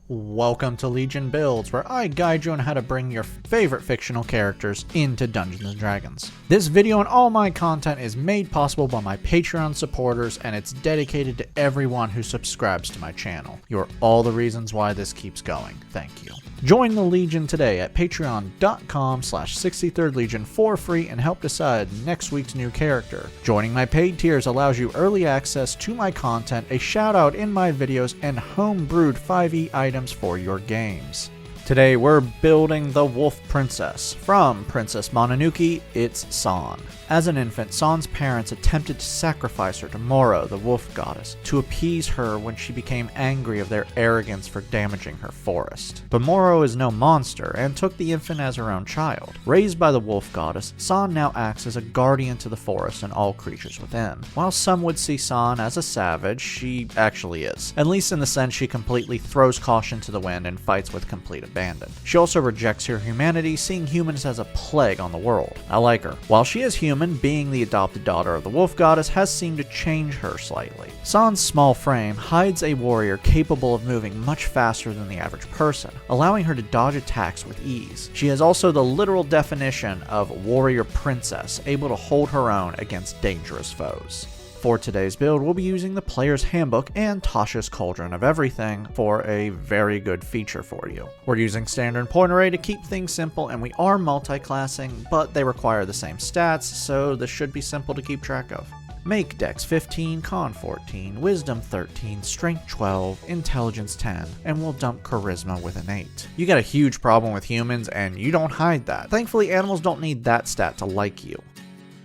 Welcome to Legion Builds, where I guide you on how to bring your favorite fictional characters into Dungeons & Dragons. This video and all my content is made possible by my Patreon supporters, and it's dedicated to everyone who subscribes to my channel. You're all the reasons why this keeps going. Thank you. Join the Legion today at patreon.com/63rdlegion for free and help decide next week's new character. Joining my paid tiers allows you early access to my content, a shout out in my videos, and home-brewed 5e items for your games. Today we're building the Wolf Princess. From Princess Mononoke, it's San. As an infant, San's parents attempted to sacrifice her to Moro, the wolf goddess, to appease her when she became angry of their arrogance for damaging her forest. But Moro is no monster and took the infant as her own child. Raised by the wolf goddess, San now acts as a guardian to the forest and all creatures within. While some would see San as a savage, she actually is. At least in the sense she completely throws caution to the wind and fights with complete abandon. She also rejects her humanity, seeing humans as a plague on the world. I like her. While she is human, being the adopted daughter of the wolf goddess has seemed to change her slightly. San's small frame hides a warrior capable of moving much faster than the average person, allowing her to dodge attacks with ease. She is also the literal definition of warrior princess, able to hold her own against dangerous foes. For today's build, we'll be using the Player's Handbook and Tasha's Cauldron of Everything for a very good feature for you. We're using standard point array to keep things simple, and we are multi-classing, but they require the same stats, so this should be simple to keep track of. Make Dex 15, Con 14, Wisdom 13, Strength 12, Intelligence 10, and we'll dump Charisma with an 8. You got a huge problem with humans, and you don't hide that. Thankfully, animals don't need that stat to like you.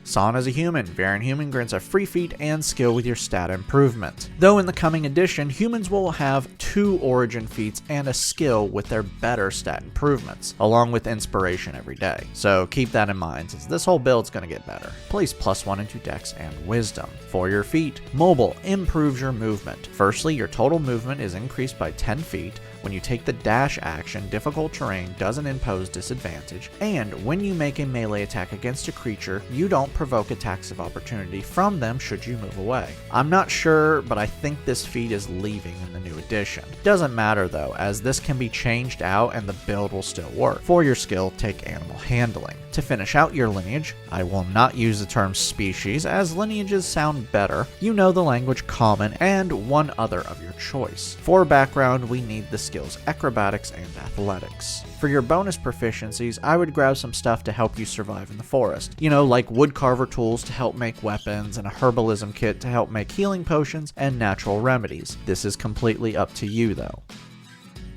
San is a human. Variant Human grants a free feat and skill with your stat improvement. Though in the coming edition, humans will have 2 origin feats and a skill with their better stat improvements, along with inspiration every day. So keep that in mind, since this whole build's gonna get better. Place +1 into Dex and Wisdom. For your feat, Mobile improves your movement. Firstly, your total movement is increased by 10 feet. When you take the dash action, difficult terrain doesn't impose disadvantage, and when you make a melee attack against a creature, you don't provoke attacks of opportunity from them should you move away. I'm not sure, but I think this feat is leaving in the new edition. Doesn't matter though, as this can be changed out and the build will still work. For your skill, take Animal Handling. To finish out your lineage, I will not use the term species, as lineages sound better. You know the language Common and one other of your choice. For background, we need the skills Acrobatics and Athletics. For your bonus proficiencies, I would grab some stuff to help you survive in the forest. You know, like woodcarver tools to help make weapons, and a herbalism kit to help make healing potions and natural remedies. This is completely up to you though.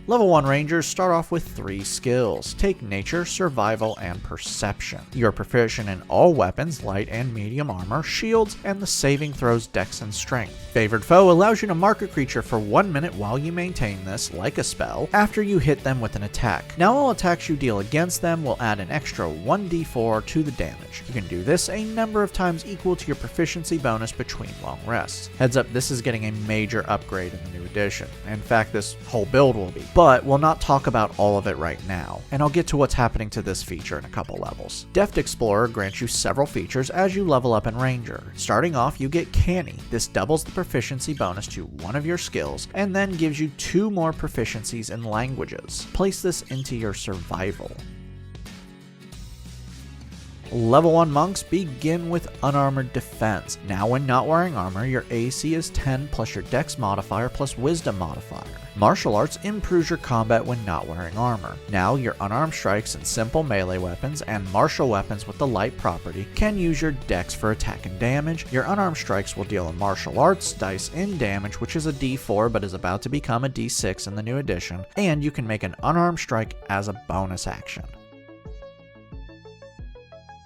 Level 1 Rangers start off with 3 skills. Take Nature, Survival, and Perception. You're proficient in all weapons, light and medium armor, shields, and the saving throws Dex and Strength. Favored Foe allows you to mark a creature for 1 minute while you maintain this, like a spell, after you hit them with an attack. Now all attacks you deal against them will add an extra 1d4 to the damage. You can do this a number of times equal to your proficiency bonus between long rests. Heads up, this is getting a major upgrade in the new edition. In fact, this whole build will be. But we'll not talk about all of it right now, and I'll get to what's happening to this feature in a couple levels. Deft Explorer grants you several features as you level up in Ranger. Starting off, you get Canny. This doubles the proficiency bonus to one of your skills, and then gives you 2 more proficiencies in languages. Place this into your Survival. Level 1 Monks begin with Unarmored Defense. Now when not wearing armor, your AC is 10 plus your Dex modifier plus Wisdom modifier. Martial Arts improves your combat when not wearing armor. Now your unarmed strikes and simple melee weapons and martial weapons with the light property can use your Dex for attack and damage. Your unarmed strikes will deal a martial arts dice in damage, which is a d4 but is about to become a d6 in the new edition, and you can make an unarmed strike as a bonus action.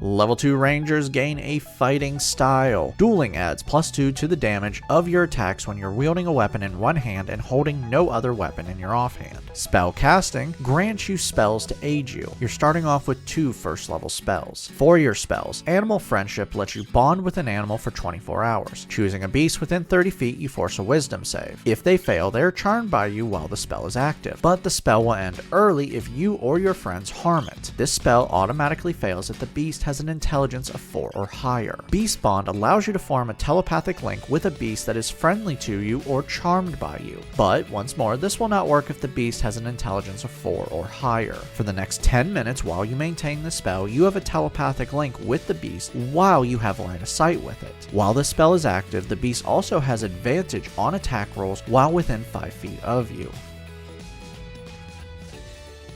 Level 2 Rangers gain a Fighting Style. Dueling adds +2 to the damage of your attacks when you're wielding a weapon in one hand and holding no other weapon in your offhand. Spell Casting grants you spells to aid you. You're starting off with 2 first level spells. For your spells, Animal Friendship lets you bond with an animal for 24 hours. Choosing a beast within 30 feet, you force a Wisdom save. If they fail, they are charmed by you while the spell is active, but the spell will end early if you or your friends harm it. This spell automatically fails if the beast has an intelligence of 4 or higher. Beast Bond allows you to form a telepathic link with a beast that is friendly to you or charmed by you. But, once more, this will not work if the beast has an intelligence of 4 or higher. For the next 10 minutes while you maintain the spell, you have a telepathic link with the beast while you have line of sight with it. While this spell is active, the beast also has advantage on attack rolls while within 5 feet of you.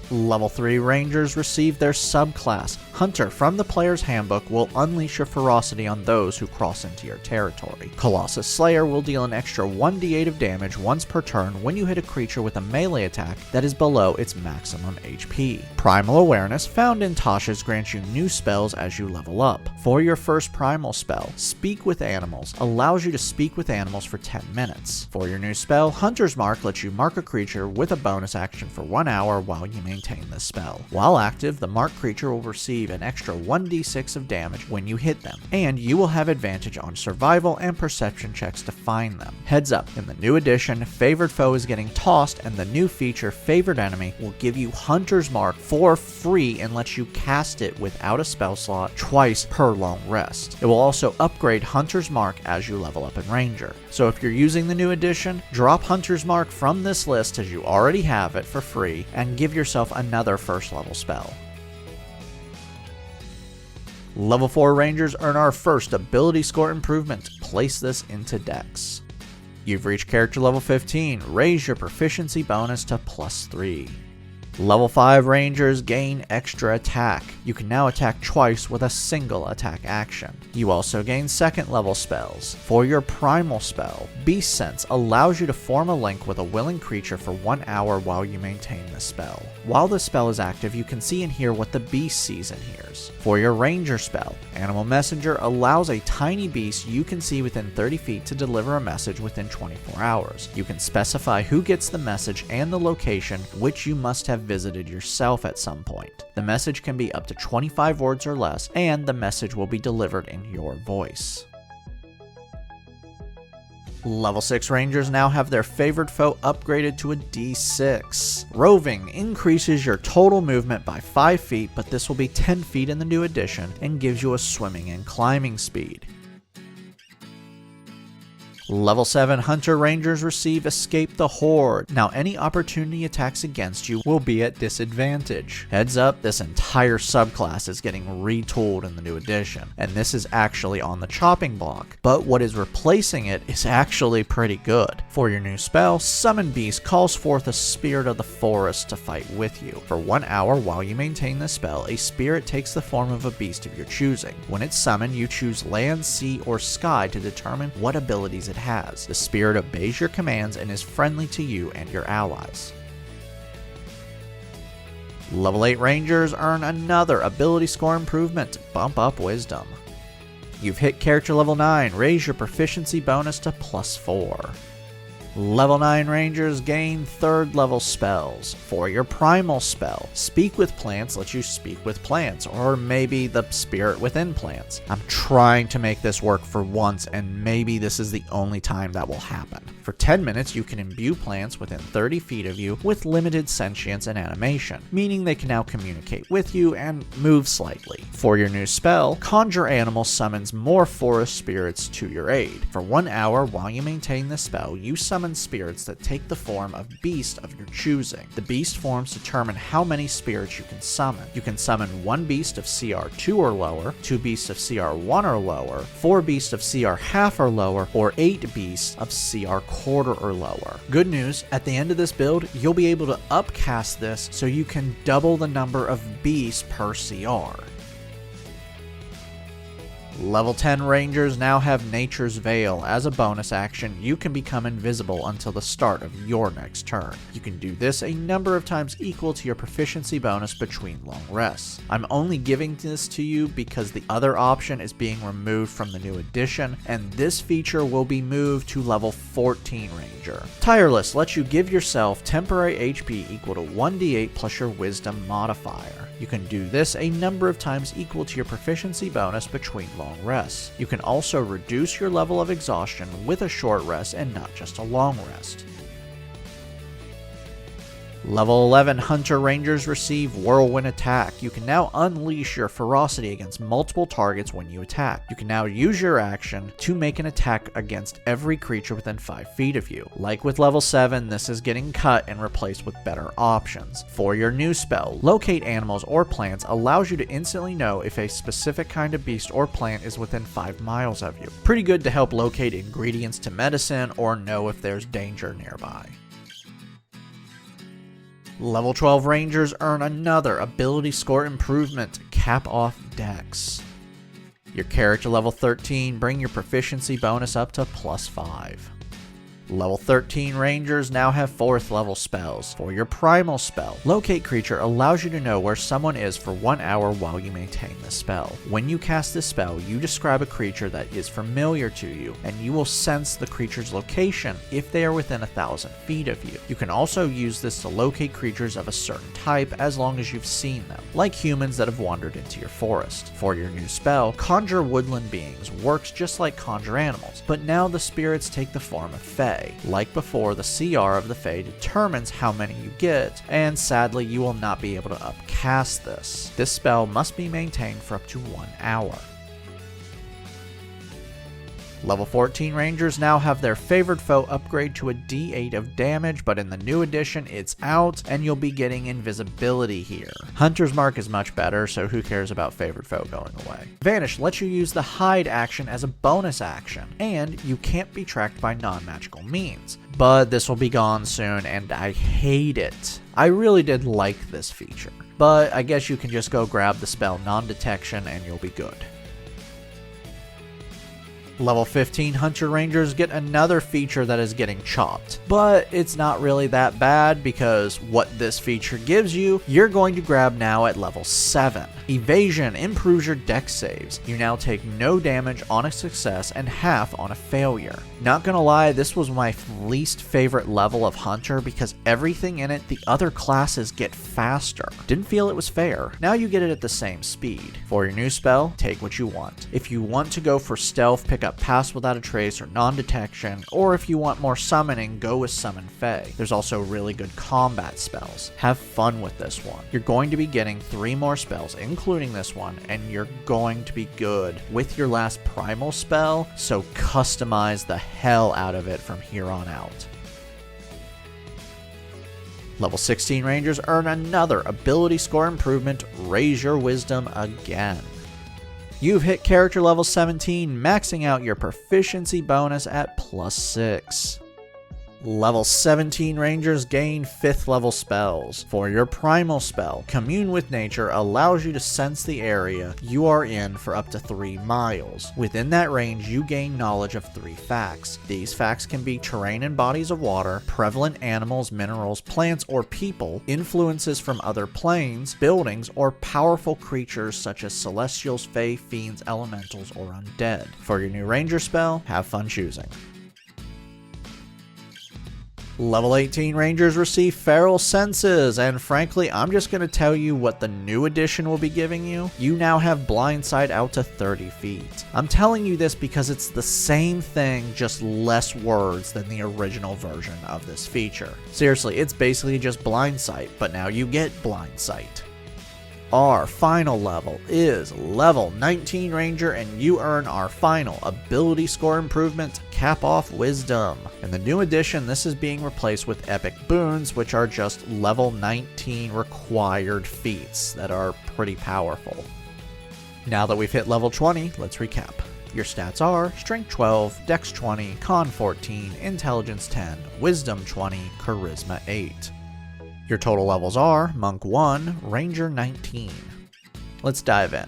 Level 3 Rangers receive their subclass. Hunter from the player's handbook will unleash your ferocity on those who cross into your territory. Colossus Slayer will deal an extra 1d8 of damage once per turn when you hit a creature with a melee attack that is below its maximum HP. Primal Awareness found in Tasha's grants you new spells as you level up. For your first primal spell, Speak with Animals allows you to speak with animals for 10 minutes. For your new spell, Hunter's Mark lets you mark a creature with a bonus action for 1 hour while you maintain the spell. While active, the marked creature will receive an extra 1d6 of damage when you hit them, and you will have advantage on survival and perception checks to find them. Heads up, in the new edition, Favored Foe is getting tossed, and the new feature, Favored Enemy, will give you Hunter's Mark for free and lets you cast it without a spell slot twice per long rest. It will also upgrade Hunter's Mark as you level up in Ranger. So if you're using the new edition, drop Hunter's Mark from this list as you already have it for free, and give yourself another first level spell. Level 4 Rangers earn our first ability score improvement. Place this into Dex. You've reached character level 15. Raise your proficiency bonus to +3. Level 5 Rangers gain extra attack. You can now attack twice with a single attack action. You also gain second level spells. For your primal spell, Beast Sense allows you to form a link with a willing creature for 1 hour while you maintain the spell. While the spell is active, you can see and hear what the beast sees and hears. For your Ranger spell, Animal Messenger allows a tiny beast you can see within 30 feet to deliver a message within 24 hours. You can specify who gets the message and the location, which you must have visited yourself at some point. The message can be up to 25 words or less, and the message will be delivered in your voice. Level 6 Rangers now have their Favored Foe upgraded to a D6. Roving increases your total movement by 5 feet, but this will be 10 feet in the new edition and gives you a swimming and climbing speed. Level 7 Hunter Rangers receive Escape the Horde. Now any opportunity attacks against you will be at disadvantage. Heads up, this entire subclass is getting retooled in the new edition, and this is actually on the chopping block, but what is replacing it is actually pretty good. For your new spell, Summon Beast calls forth a spirit of the forest to fight with you. For 1 hour while you maintain the spell, a spirit takes the form of a beast of your choosing. When it's summoned, you choose land, sea, or sky to determine what abilities it has. The spirit obeys your commands and is friendly to you and your allies. Level 8 Rangers earn another ability score improvement. Bump up Wisdom. You've hit character level 9. Raise your proficiency bonus to +4. Level 9 Rangers gain 3rd level spells. For your primal spell, Speak with Plants lets you speak with plants, or maybe the spirit within plants. I'm trying to make this work for once, and maybe this is the only time that will happen. For 10 minutes, you can imbue plants within 30 feet of you with limited sentience and animation, meaning they can now communicate with you and move slightly. For your new spell, Conjure Animal summons more forest spirits to your aid. For 1 hour while you maintain the spell, you summon spirits that take the form of beast of your choosing. The beast forms determine how many spirits you can summon. You can summon 1 beast of CR 2 or lower, 2 beasts of CR 1 or lower, 4 beasts of CR half or lower, or 8 beasts of CR quarter or lower. Good news, at the end of this build, you'll be able to upcast this so you can double the number of beasts per CR. Level 10 Rangers now have Nature's Veil. As a bonus action, you can become invisible until the start of your next turn. You can do this a number of times equal to your proficiency bonus between long rests. I'm only giving this to you because the other option is being removed from the new edition, and this feature will be moved to level 14 Ranger. Tireless lets you give yourself temporary HP equal to 1d8 plus your Wisdom modifier. You can do this a number of times equal to your proficiency bonus between long rests. You can also reduce your level of exhaustion with a short rest and not just a long rest. Level 11 Hunter Rangers receive Whirlwind Attack. You can now unleash your ferocity against multiple targets when you attack. You can now use your action to make an attack against every creature within 5 feet of you. Like with level 7, this is getting cut and replaced with better options. For your new spell, Locate Animals or Plants allows you to instantly know if a specific kind of beast or plant is within 5 miles of you. Pretty good to help locate ingredients to medicine or know if there's danger nearby. Level 12 Rangers earn another ability score improvement, Cap Off Dex. Your character level 13, bring your proficiency bonus up to +5. Level 13 Rangers now have 4th level spells. For your primal spell, Locate Creature allows you to know where someone is for 1 hour while you maintain the spell. When you cast this spell, you describe a creature that is familiar to you, and you will sense the creature's location if they are within 1,000 feet of you. You can also use this to locate creatures of a certain type as long as you've seen them, like humans that have wandered into your forest. For your new spell, Conjure Woodland Beings works just like Conjure Animals, but now the spirits take the form of Fae. Like before, the CR of the Fae determines how many you get, and sadly you will not be able to upcast this. This spell must be maintained for up to 1 hour. Level 14 Rangers now have their favored foe upgrade to a D8 of damage, but in the new edition it's out and you'll be getting invisibility here. Hunter's Mark is much better, so who cares about favored foe going away. Vanish lets you use the hide action as a bonus action, and you can't be tracked by non-magical means. But this will be gone soon and I hate it. I really did like this feature, but I guess you can just go grab the spell non-detection and you'll be good. Level 15 Hunter Rangers get another feature that is getting chopped, but it's not really that bad because what this feature gives you, you're going to grab now at level 7. Evasion improves your dex saves. You now take no damage on a success and half on a failure. Not gonna lie, this was my least favorite level of Hunter because everything in it, the other classes get faster. Didn't feel it was fair. Now you get it at the same speed. For your new spell, take what you want. If you want to go for stealth, pick up Pass Without a Trace or non-detection, or if you want more summoning, go with Summon Fae. There's also really good combat spells. Have fun with this one. You're going to be getting 3 more spells, including this one, and you're going to be good with your last primal spell, so customize the hell out of it from here on out. Level 16 Rangers earn another ability score improvement, Raise Your Wisdom again. You've hit character level 17, maxing out your proficiency bonus at +6. Level 17 Rangers gain 5th level spells. For your primal spell, Commune with Nature allows you to sense the area you are in for up to 3 miles. Within that range, you gain knowledge of 3 facts. These facts can be terrain and bodies of water, prevalent animals, minerals, plants, or people, influences from other planes, buildings, or powerful creatures such as celestials, fae, fiends, elementals, or undead. For your new ranger spell, have fun choosing. Level 18 Rangers receive Feral Senses, and frankly, I'm just going to tell you what the new edition will be giving you. You now have blind sight out to 30 feet. I'm telling you this because it's the same thing, just less words than the original version of this feature. Seriously, it's basically just blind sight, but now you get blind sight. Our final level is level 19 Ranger, and you earn our final ability score improvement, Cap Off Wisdom. In the new edition, this is being replaced with epic boons, which are just level 19 required feats that are pretty powerful. Now that we've hit level 20, let's recap. Your stats are Strength 12, Dex 20, Con 14, Intelligence 10, Wisdom 20, Charisma 8. Your total levels are Monk 1, Ranger 19. Let's dive in.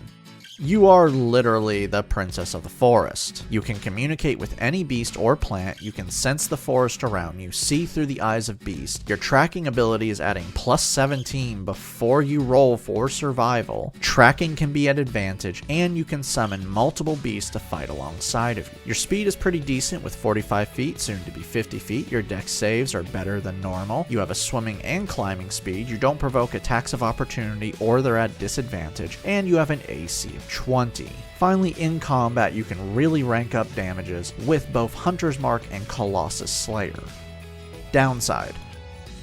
You are literally the princess of the forest. You can communicate with any beast or plant, you can sense the forest around you, see through the eyes of beast. Your tracking ability is adding +17 before you roll for survival. Tracking can be at advantage, and you can summon multiple beasts to fight alongside of you. Your speed is pretty decent with 45 feet, soon to be 50 feet. Your dex saves are better than normal. You have a swimming and climbing speed. You don't provoke attacks of opportunity or they're at disadvantage, and you have an AC of 20. Finally, in combat, you can really rank up damages with both Hunter's Mark and Colossus Slayer. Downside.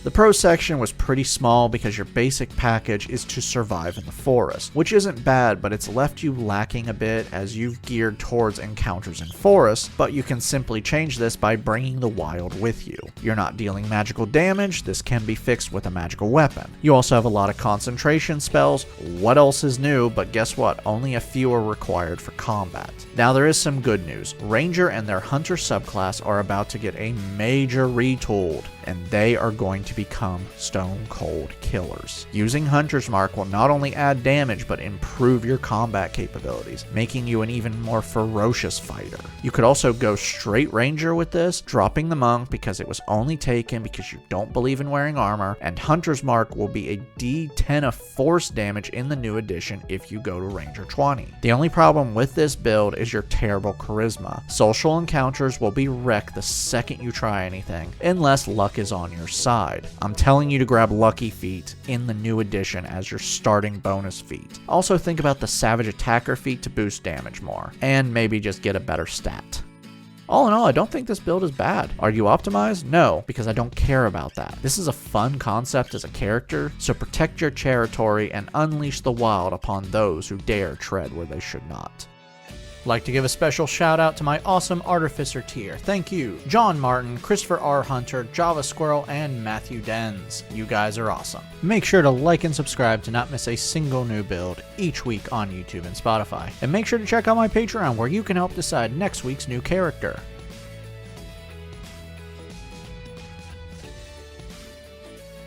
The pro section was pretty small because your basic package is to survive in the forest, which isn't bad, but it's left you lacking a bit as you've geared towards encounters in forests, but you can simply change this by bringing the wild with you. You're not dealing magical damage, this can be fixed with a magical weapon. You also have a lot of concentration spells. What else is new? But guess what? Only a few are required for combat. Now there is some good news. Ranger and their Hunter subclass are about to get a major retooled, and they are going to become stone cold killers. Using Hunter's Mark will not only add damage but improve your combat capabilities, making you an even more ferocious fighter. You could also go straight Ranger with this, dropping the Monk because it was only taken because you don't believe in wearing armor, and Hunter's Mark will be a D10 of force damage in the new edition if you go to Ranger 20. The only problem with this build is your terrible charisma. Social encounters will be wrecked the second you try anything, unless luck is on your side. I'm telling you to grab Lucky Feet in the new edition as your starting bonus feat. Also think about the Savage Attacker feat to boost damage more, and maybe just get a better stat. All in all, I don't think this build is bad. Are you optimized? No, because I don't care about that. This is a fun concept as a character, so protect your territory and unleash the wild upon those who dare tread where they should not. Like to give a special shout out to my awesome Artificer tier. Thank you, John Martin, Christopher R. Hunter, Java Squirrel, and Matthew Denz. You guys are awesome. Make sure to like and subscribe to not miss a single new build each week on YouTube and Spotify. And make sure to check out my Patreon where you can help decide next week's new character.